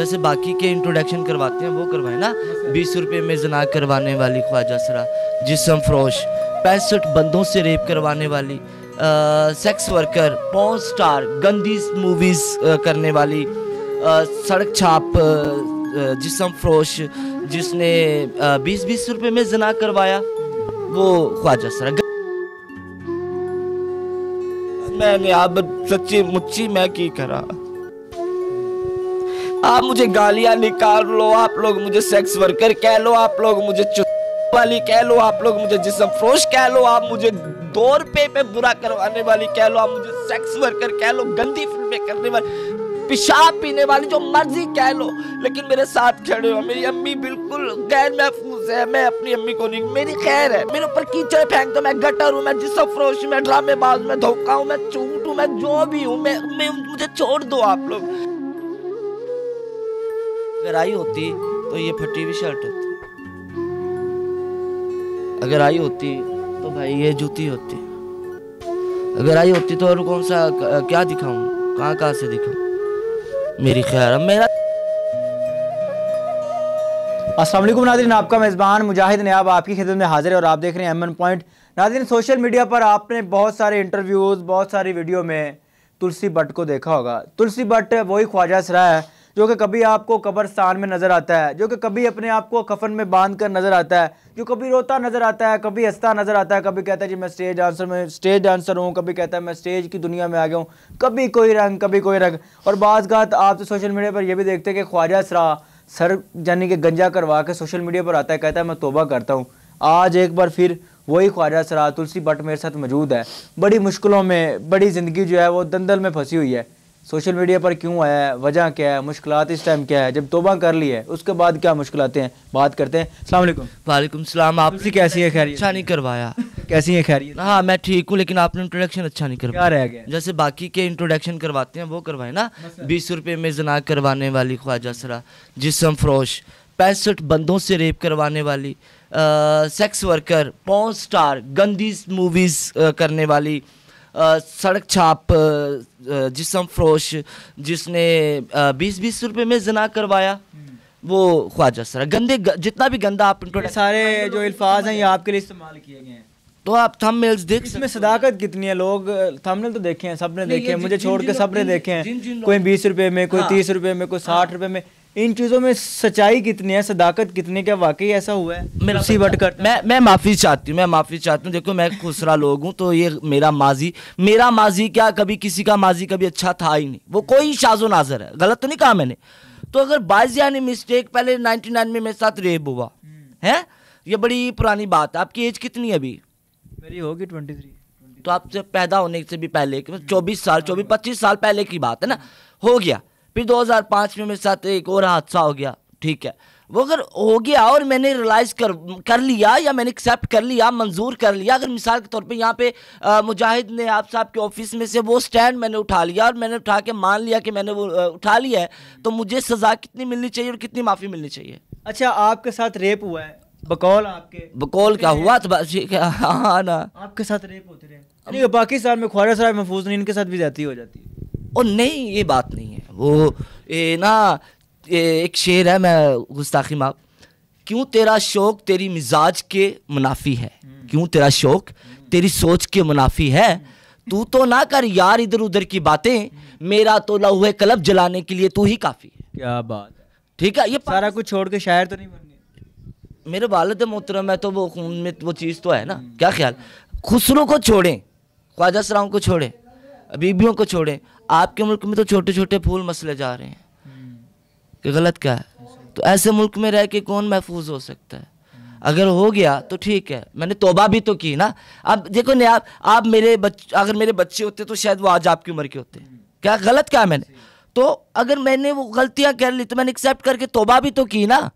जैसे बाकी के इंट्रोडक्शन करवाते हैं वो करवाए ना। 20 रुपये में जना करवाने वाली ख्वाजा सरा, जिस्म फरोश, 65 बंदों से रेप करवाने वाली, सेक्स वर्कर, पॉर्न स्टार, गंदी मूवीज़ करने वाली, सड़क छाप, जिस्म फरोश जिसने 20-20 रुपये में जना करवाया, वो ख्वाजा सरा। मैंने आप सच्ची मुच्ची मैं की करा, आप मुझे गालियां निकाल लो, आप लोग मुझे सेक्स वर्कर कह लो, आप लोग मुझे वाली कह लो, आप लोग मुझे जिस्म फरोश कह लो, आप मुझे 2 रुपये में बुरा करवाने वाली कह लो, आप मुझे सेक्स वर्कर कह लो, गंदी फिल्में करने वाली, पेशाब पीने वाली, जो मर्जी कह लो, लेकिन मेरे साथ खड़े हो। मेरी अम्मी बिल्कुल गैर महफूज है, मैं अपनी अम्मी को नहीं, मेरी खैर है। मेरे ऊपर कीचड़ फेंक दो, मैं गटर हूँ, मैं जिस्म फरोश, मैं ड्रामेबाज, मैं धोखा हूँ, मैं झूठ हूँ, मैं जो भी हूँ, मैं मुझे छोड़ दो आप लोग। अगर आई होती तो ये फटी हुई शर्ट होती, अगर आई होती तो भाई ये जूती होती, अगर आई होती तो और कौन सा क्या दिखाऊं, कहाँ से दिखाऊं। मेरी खैर मेरा। अस्सलाम वालेकुम नाज़रीन, आपका मेज़बान मुजाहिद नयाब आपकी खिदमत में हाजिर है और आप देख रहे हैं एमएन पॉइंट। नाज़रीन, सोशल मीडिया पर आपने बहुत सारे इंटरव्यूज़, बहुत सारी वीडियो में तुलसी भट्ट को देखा होगा। तुलसी भट्ट वही ख्वाजा सरा है जो कि कभी आपको कब्रिस्तान में नज़र आता है, जो कि कभी अपने आप को कफन में बांध कर नज़र आता है, जो कभी रोता नज़र आता है, कभी हंसता नज़र आता है, कभी कहता है जी मैं स्टेज डांसर हूँ, कभी कहता है मैं स्टेज की दुनिया में आ गया हूँ, कभी कोई रंग कभी कोई रंग। और बाज़ गात आप तो सोशल मीडिया पर यह भी देखते हैं कि ख्वाजा सरा सर यानी कि गंजा करवा के सोशल मीडिया पर आता है, कहता है मैं तौबा करता हूँ। आज एक बार फिर वही ख्वाजा सरा तुलसी भट्ट मेरे साथ मौजूद है। बड़ी मुश्किलों में, बड़ी ज़िंदगी जो है वो दंदल में फंसी हुई है। सोशल मीडिया पर क्यों आया है, वजह क्या है, मुश्किलात इस टाइम क्या है, जब तौबा कर ली है उसके बाद क्या मुश्किलातें हैं, बात करते हैं। अस्सलाम वालेकुम। वालेकुम सलाम। आपसे कैसी है खैरियत? अच्छा नहीं करवाया। कैसी है खैरियत? हाँ मैं ठीक हूँ, लेकिन आपने इंट्रोडक्शन अच्छा नहीं करवाया। क्या रह गया? जैसे बाकी के इंट्रोडक्शन करवाते हैं वो करवाए ना। 20 रुपये में जना करवाने वाली ख्वाजा सरा, जिस्म फरोश, 65 बंदों से रेप करवाने वाली, सेक्स वर्कर, पॉर्न स्टार, गंदी मूवीज़ करने वाली, सड़क छाप, जिस्म फरोश जिसने 20-20 रुपये में जना करवाया, वो ख्वाजा सरा। गंदे जितना भी गंदा आप सारे जो अल्फाज हैं ये आपके लिए इस्तेमाल किए गए हैं, तो आप थंबनेल्स देख, इसमें सदाकत कितनी है। लोग थंबनेल तो देखे हैं, सबने देखे हैं, मुझे छोड़ के सबने देखे हैं। कोई 20 रुपये में, कोई 30 रुपये में, कोई 60 रुपये में। इन चीज़ों में सच्चाई कितनी है, सदाकत कितनी, क्या वाकई ऐसा हुआ है? मैं माफ़ी चाहती हूँ, देखो मैं खुसरा लोग हूँ, तो ये मेरा माजी क्या कभी किसी का माजी कभी अच्छा था ही नहीं, वो कोई शाज़ो नाजर है, गलत तो नहीं कहा मैंने। तो अगर बाइज़ यानी मिस्टेक, पहले 99 में मेरे साथ रेप हुआ है, ये बड़ी पुरानी बात है। आपकी एज कितनी है अभी? मेरी होगी 23। तो आपसे पैदा होने से भी पहले 24-25 साल पहले की बात है ना, हो गया। फिर 2005 में मेरे साथ एक और हादसा हो गया, ठीक है। वो अगर हो गया और मैंने रियलाइज़ कर लिया, या मैंने एक्सेप्ट कर लिया, मंजूर कर लिया, अगर मिसाल के तौर पे यहाँ पे मुजाहिद ने आप साहब के ऑफिस में से वो स्टैंड मैंने उठा लिया और मैंने उठा के मान लिया कि मैंने वो उठा लिया है, तो मुझे सज़ा कितनी मिलनी चाहिए और कितनी माफ़ी मिलनी चाहिए? अच्छा, आपके साथ रेप हुआ है, बकौल बकौल क्या हुआ तो बस हाँ ना, आपके साथ रेप होते रहे। पाकिस्तान में ख्वाजा सरा महफूज नहीं, इनके साथ भी ज्यादती हो जाती है। और नहीं, ये बात नहीं है। वो ना एक शेर है, मैं गुस्ताखी माफ, क्यों तेरा शौक तेरी मिजाज के मुनाफी है, क्यों तेरा शौक तेरी सोच के मुनाफी है, तू तो ना कर यार इधर उधर की बातें, मेरा तो लौहे कलब जलाने के लिए तू ही काफ़ी है। क्या बात है, ठीक है। ये सारा कुछ छोड़ के शायर तो नहीं बन गए? मेरे वालिद मोहतरम है, तो वो खून में वो चीज़ तो है ना। क्या ख्याल, खुसरो को छोड़ें, ख्वाजा सराओं को छोड़ें, बीबियों को छोड़ें, आपके मुल्क में तो छोटे छोटे फूल मसले जा रहे हैं कि गलत क्या है। तो ऐसे मुल्क में रह के कौन महफूज हो सकता है? अगर हो गया तो ठीक है, मैंने तौबा भी तो की ना। अब देखो नहीं, आप अगर मेरे बच्चे होते तो शायद वो आज आपकी उम्र के होते। क्या गलत क्या मैंने? तो अगर मैंने वो गलतियां कर ली तो मैंने एक्सेप्ट करके तौबा भी तो की ना।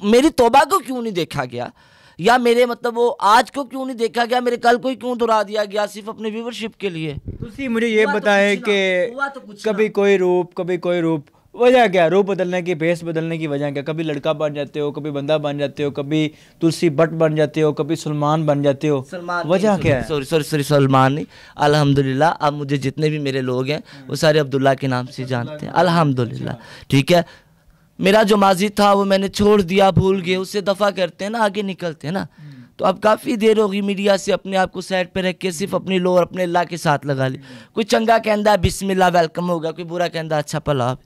मेरी तौबा को क्यों नहीं देखा गया, या मेरे मतलब वो आज को क्यों नहीं देखा गया, मेरे कल को ही क्यों दोहरा दिया गया सिर्फ अपने व्यूवरशिप के लिए? तुसी मुझे ये बताएं कि कभी कोई रूप, कभी कोई रूप, वजह क्या? रूप बदलने की, भेस बदलने की वजह क्या? कभी लड़का बन जाते हो, कभी बंदा बन जाते हो, कभी तुलसी भट्ट बन जाते हो, कभी सलमान बन जाते हो, वजह क्या है? सॉरी सलमान नहीं, अल्हम्दुलिल्लाह। अब मुझे जितने भी मेरे लोग हैं वो सारे अब्दुल्ला के नाम से जानते हैं, अल्हम्दुलिल्लाह। ठीक है, मेरा जो माजी था वो मैंने छोड़ दिया, भूल गए, उससे दफ़ा करते हैं ना, आगे निकलते हैं ना। तो अब काफ़ी देर होगी मीडिया से अपने आप को साइड पे रख के सिर्फ अपनी लो और अपने अल्लाह के साथ लगा ली। कोई चंगा कहता है बिस्मिल्लाह वेलकम होगा, कोई बुरा कहता अच्छा भला।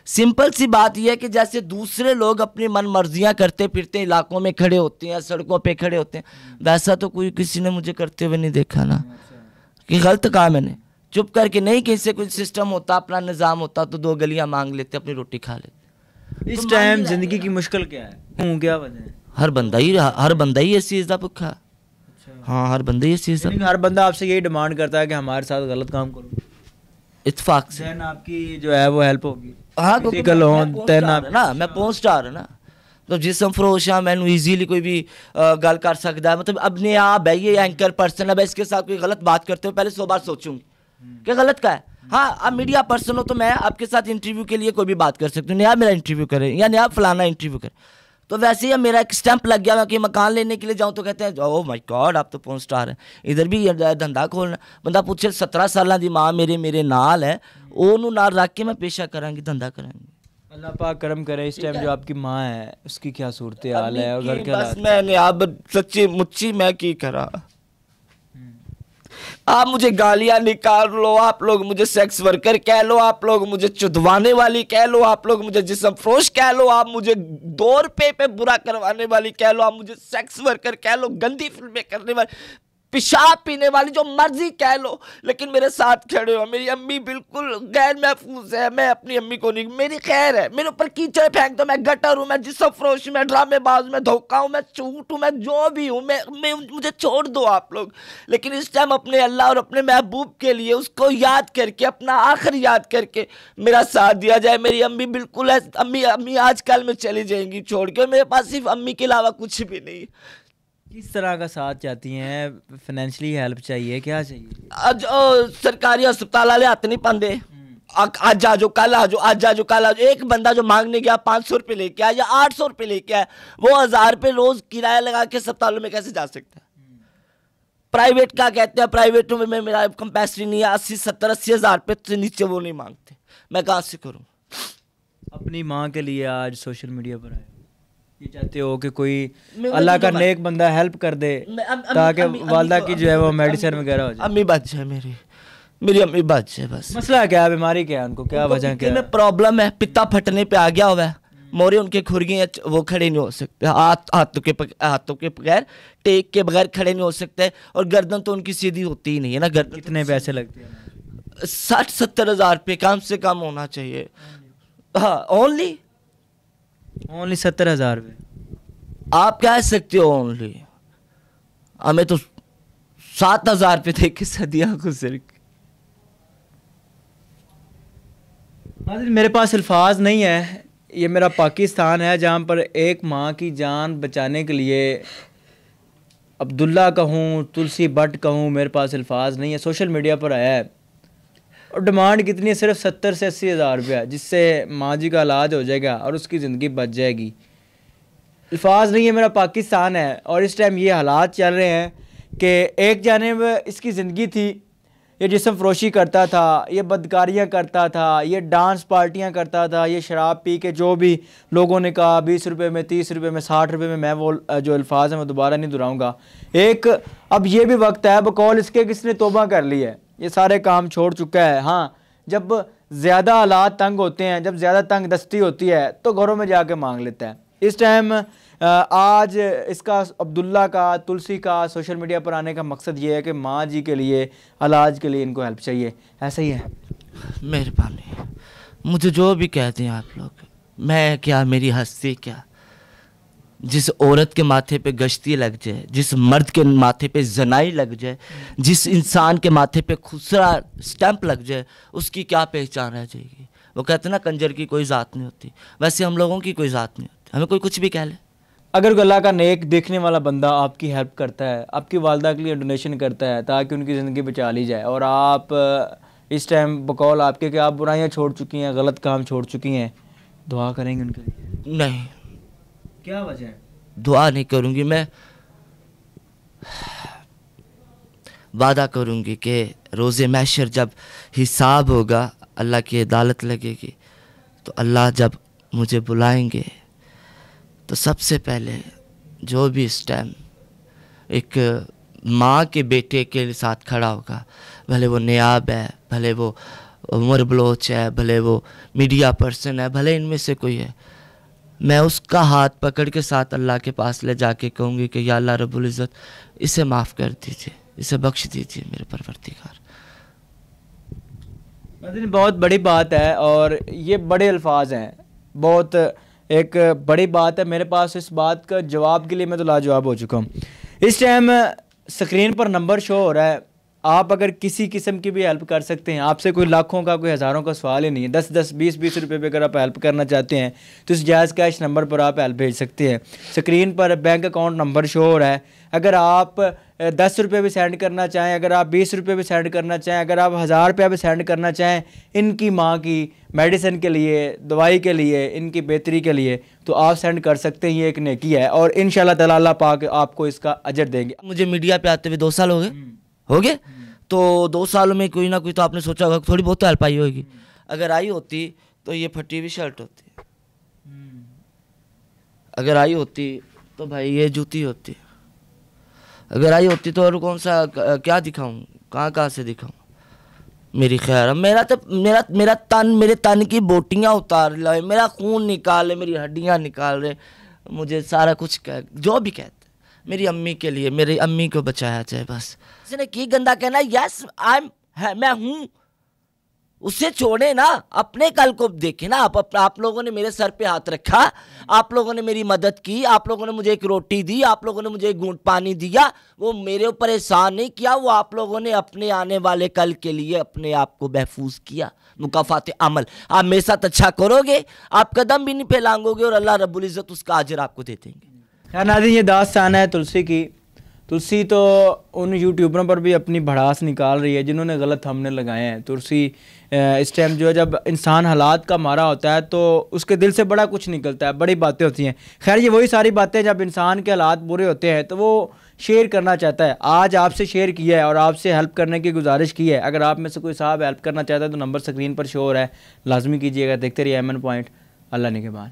सिंपल सी बात यह है कि जैसे दूसरे लोग अपनी मन मर्जियाँ करते फिरते इलाकों में खड़े होते हैं, सड़कों पे खड़े होते हैं, वैसा तो कोई किसी ने मुझे करते हुए नहीं देखा ना। कि गलत कहा मैंने, चुप करके नहीं, किसी से कोई सिस्टम होता, अपना निज़ाम होता तो 2 गलियां मांग लेते, अपनी रोटी खा लेते। इस टाइम जिंदगी की मुश्किल क्या है, क्या वजह है? हर बंदा ही इस चीज़ का भुखा। हाँ, हर बंदा ही इस चीज़ का। हर बंदा आपसे यही डिमांड करता है कि हमारे साथ गलत काम करो, इत्तेफाक से आपकी जो है वो हेल्प होगी। हाँ, मैं पहुँच स्टार है ना, तो जिसम फरोश है मैंने इजीली कोई भी गल कर सकता है। मतलब अपने आप है, ये एंकर पर्सन है, इसके साथ कोई गलत बात करते हो पहले 100 बार सोचूंगी कि गलत का है। हाँ, अब मीडिया पर्सन हो तो मैं आपके साथ इंटरव्यू के लिए कोई भी बात कर सकती हूँ, नहीं आप मेरा इंटरव्यू करें या नहीं आप फलाना इंटरव्यू करें। तो वैसे ही मेरा एक स्टैंप लग गया, मैं कि मकान लेने के लिए जाऊँ तो कहते हैं ओह माय गॉड आप तो पॉर्न स्टार हैं, इधर भी धंधा खोलना। बंदा पूछे 17 साल की माँ मेरे नाल है, ओनू नाल रख के मैं पेशा करांगी, धंधा करांगी। अल्लाह पाक करम करे। इस टाइम जो आपकी माँ है उसकी क्या सूरत हाल है और घर के हालात? मैंने आप सच्ची मुच्ची मैं की करा, आप मुझे गालियां निकाल लो, आप लोग मुझे सेक्स वर्कर कह लो, आप लोग मुझे चुदवाने वाली कह लो, आप लोग मुझे जिस्म फरोश कह लो, आप मुझे 2 रुपये पे बुरा करवाने वाली कह लो, आप मुझे सेक्स वर्कर कह लो, गंदी फिल्में करने वाली, पेशाब पीने वाली, जो मर्जी कह लो, लेकिन मेरे साथ खड़े हो। मेरी अम्मी बिल्कुल गैर महफूज है, मैं अपनी अम्मी को नहीं, मेरी खैर है, मेरे ऊपर कीचड़ फेंक दो, मैं गटर हूँ, मैं जिस्म फरोश, मैं ड्रामेबाज, मैं धोखा हूँ, मैं झूठ हूँ, मैं जो भी हूँ, मैं मुझे छोड़ दो आप लोग। लेकिन इस टाइम अपने अल्लाह और अपने महबूब के लिए उसको याद करके, अपना आखिर याद करके मेरा साथ दिया जाए। मेरी अम्मी बिल्कुल है, अम्मी आजकल में चली जाएंगी छोड़ के, मेरे पास सिर्फ अम्मी के अलावा कुछ भी नहीं। किस तरह का साथ चाहती हैं? फाइनेंशियली हेल्प चाहिए, क्या चाहिए? आज सरकारी अस्पताल वाले हाथ नहीं पाते, आज आ जाओ कल आ जाओ, आज आ जाओ कल आ जाओ। एक बंदा जो मांगने गया 500 रुपये लेके आया या 800 रुपये लेके आया, वो 1000 रुपये रोज किराया लगा के अस्पतालों में कैसे जा सकता है? प्राइवेट का कहते हैं, प्राइवेटों में मेरा कैपेसिटी नहीं है, 80-70-80 हज़ार रुपये से नीचे वो नहीं मांगते, मैं कहाँ से करूँ? अपनी माँ के लिए आज सोशल मीडिया पर आए, ये चाहते हो कि कोई अल्लाह का नेक बंदा हेल्प कर दे ताकि वालदा की जो है वो मेडिसिन वगैरह हो जाए। अम्मी बच जाए, मेरी अम्मी बच जाए बस। मसला क्या है, बीमारी क्या है, उनको क्या वजह क्या है? प्रॉब्लम है, पित्ता फटने पे आ गया हुआ है, मोरे उनके खुरगे वो खड़े नहीं हो सकते, हाथों के बगैर, टेक के बगैर खड़े नहीं हो सकते, और गर्दन तो उनकी सीधी होती ही नहीं है ना। गर्दन कितने पैसे लगते हैं? 60-70 हज़ार रुपये कम से कम होना चाहिए। हाँ, ओनली 70 हज़ार रुपये आप कह सकते हो ओनली, हमें तो 7 हज़ार रुपये थे कि सदियाँ गुजर। मेरे पास अल्फाज नहीं है, ये मेरा पाकिस्तान है जहाँ पर एक माँ की जान बचाने के लिए अब्दुल्ला कहूँ, तुलसी भट्ट कहूँ, मेरे पास अल्फाज नहीं है। सोशल मीडिया पर आया है और डिमांड कितनी है? सिर्फ 70 से 80 हज़ार रुपया, जिससे माँ जी का इलाज हो जाएगा और उसकी ज़िंदगी बच जाएगी। अल्फाज नहीं है, मेरा पाकिस्तान है और इस टाइम ये हालात चल रहे हैं कि एक जानिब इसकी ज़िंदगी थी, ये जिस्म फरोशी करता था, ये बदकारियाँ करता था, ये डांस पार्टियाँ करता था, ये शराब पी के जो भी लोगों ने कहा 20 रुपये में, 30 रुपये में, 60 रुपये में, मैं वो जो अल्फाज हैं मैं दोबारा नहीं दोहराऊँगा। एक अब ये भी वक्त है बकौल इसके किसने तौबा कर ली है, ये सारे काम छोड़ चुका है। हाँ, जब ज़्यादा हालात तंग होते हैं, जब ज़्यादा तंग दस्ती होती है तो घरों में जाके मांग लेता है। इस टाइम आज इसका अब्दुल्ला का, तुलसी का सोशल मीडिया पर आने का मकसद ये है कि माँ जी के लिए इलाज के लिए इनको हेल्प चाहिए, ऐसा ही है। मेहरबानी, मुझे जो भी कहते हैं आप लोग, मैं क्या, मेरी हस्ती क्या, जिस औरत के माथे पे गश्ती लग जाए, जिस मर्द के माथे पे जनाई लग जाए, जिस इंसान के माथे पे खुसरा स्टैंप लग जाए, उसकी क्या पहचान रह जाएगी? वो कहते हैं ना कंजर की कोई ज़ात नहीं होती, वैसे हम लोगों की कोई ज़ात नहीं होती, हमें कोई कुछ भी कह ले। अगर अल्लाह का नेक देखने वाला बंदा आपकी हेल्प करता है, आपकी वालदा के लिए डोनेशन करता है ताकि उनकी ज़िंदगी बचा ली जाए, और आप इस टाइम बकौल आपके कि आप बुराइयाँ छोड़ चुकी हैं, गलत काम छोड़ चुकी हैं, दुआ करेंगे उनके लिए? नहीं। क्या वजह है? दुआ नहीं करूँगी, मैं वादा करूँगी कि रोज़े महशर जब हिसाब होगा, अल्लाह की अदालत लगेगी, तो अल्लाह जब मुझे बुलाएंगे तो सबसे पहले जो भी इस टाइम एक माँ के बेटे के साथ खड़ा होगा, भले वो नियाब है, भले वो उमर बलोच है, भले वो मीडिया पर्सन है, भले इनमें से कोई है, मैं उसका हाथ पकड़ के साथ अल्लाह के पास ले जाके कहूँगी कि या अल्लाह रब्बुल इज़्ज़त इसे माफ़ कर दीजिए, इसे बख्श दीजिए मेरे परवरदिगार। नाज़रीन, बहुत बड़ी बात है और ये बड़े अल्फाज हैं, बहुत एक बड़ी बात है। मेरे पास इस बात का जवाब के लिए मैं तो लाजवाब हो चुका हूँ। इस टाइम स्क्रीन पर नंबर शो हो रहा है, आप अगर किसी किस्म की भी हेल्प कर सकते हैं, आपसे कोई लाखों का कोई हज़ारों का सवाल ही नहीं है, 10-10 20-20 रुपए पे अगर आप हेल्प करना चाहते हैं तो इस जायज़ कैश नंबर पर आप हेल्प भेज सकते हैं। स्क्रीन पर बैंक अकाउंट नंबर शो हो रहा है, अगर आप 10 रुपये भी सेंड करना चाहें, अगर आप 20 रुपये भी सेंड करना चाहें, अगर आप 1000 रुपया भी सेंड करना चाहें इनकी माँ की मेडिसिन के लिए, दवाई के लिए, इनकी बेहतरी के लिए, तो आप सेंड कर सकते हैं। ये एक नेकी है और इंशाल्लाह ताला अल्लाह पाक आपको इसका अजर देंगे। मुझे मीडिया पे आते हुए 2 साल हो गए तो 2 सालों में कोई ना कोई तो आपने सोचा होगा थोड़ी बहुत तो हेल्प आई होगी। अगर आई होती तो ये फटी हुई शर्ट होती, अगर आई होती तो भाई ये जूती होती, अगर आई होती तो और कौन सा क्या दिखाऊं, कहाँ से दिखाऊं। मेरी खैर मेरा तो मेरा तन, मेरे तन की बोटियां उतार लाए, मेरा खून निकाल रहे, मेरी हड्डियां निकाल रहे, मुझे सारा कुछ जो भी कहते, मेरी अम्मी के लिए, मेरी अम्मी को बचाया जाए बस। किसी ने की गंदा कहना, यस मैं हूँ, उसे छोड़े ना, अपने कल को देखे ना। आप लोगों ने मेरे सर पे हाथ रखा, आप लोगों ने मेरी मदद की, आप लोगों ने मुझे एक रोटी दी, आप लोगों ने मुझे एक घूंट पानी दिया, वो मेरे ऊपर एहसान नहीं किया, वो आप लोगों ने अपने आने वाले कल के लिए अपने आप को महफूज किया। मुकाफात अमल, आप मेरे साथ अच्छा करोगे, आप कदम भी नहीं फैलाओगे और अल्लाह रब्बुल इज़्ज़त उसका अजर आपको दे देंगे। खैर नाज़रीन, ये दास्तान है तुलसी की। तुलसी तो उन यूट्यूबरों पर भी अपनी भड़ास निकाल रही है जिन्होंने गलत थंबनेल लगाए हैं। तुलसी इस टाइम जो है, जब इंसान हालात का मारा होता है तो उसके दिल से बड़ा कुछ निकलता है, बड़ी बातें होती हैं। खैर ये वही सारी बातें जब इंसान के हालात बुरे होते हैं तो वो शेयर करना चाहता है। आज आपसे शेयर किया है और आपसे हेल्प करने की गुजारिश की है। अगर आप में से कोई साहब हेल्प करना चाहता है तो नंबर स्क्रीन पर शो हो रहा है, लाजमी कीजिएगा। देखते रहिए एमएन पॉइंट। अल्लाह निगहबान।